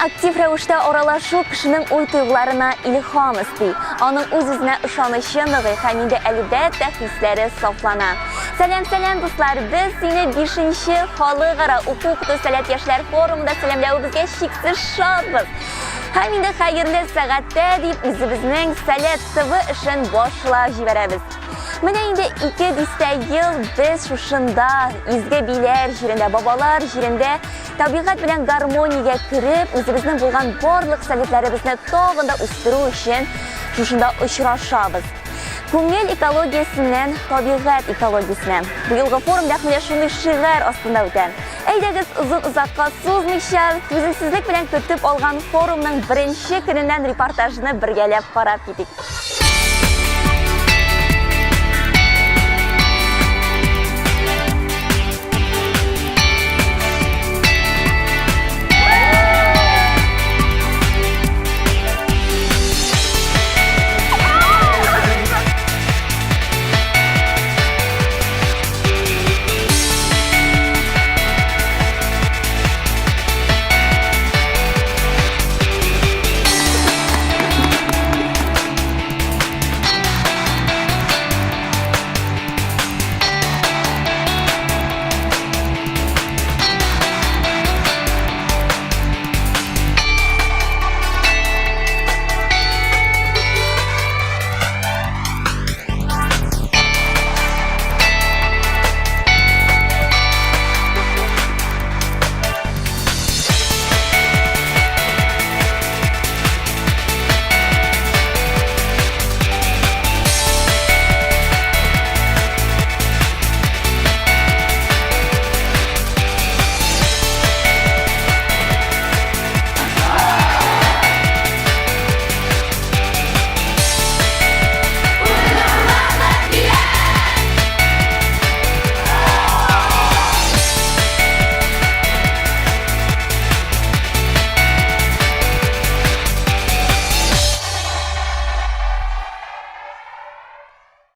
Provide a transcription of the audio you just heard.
Aktiv rəvişdə aralaşu kişinin uy-tuyğularına ilham isti. Onun öz-özünə ışanışın və həmində əlbəttə hissləri saflana. Salam dostlar, biz yine 5-ci Xalqara Hüquq və Sələt Yaşlar Forumunda salamlayımızga şiksiz şadbız. Həmində xeyirli saatdə deyib özümüzün Sələt TV işin başlab jiberəmiz. Mənə indi 2 yıl biz şuşunda izgə bilər jirində, babalar jirində təbiqat bilən garmoniyaga kirib, özümüzün bulğan barlıq sələtlərimizni tağında üstürü üçün şuşunda uçraşabız. Көңел экологиясынан табиғат экологиясына. Bu yılғы forum дәхмеле шуны шигар астында үтә. Әйдәгез озын-озакка сузмыйча, түзүксезлек белән көтүп алган форумның 1-нче көненнән репортажны бергәләп карап китик.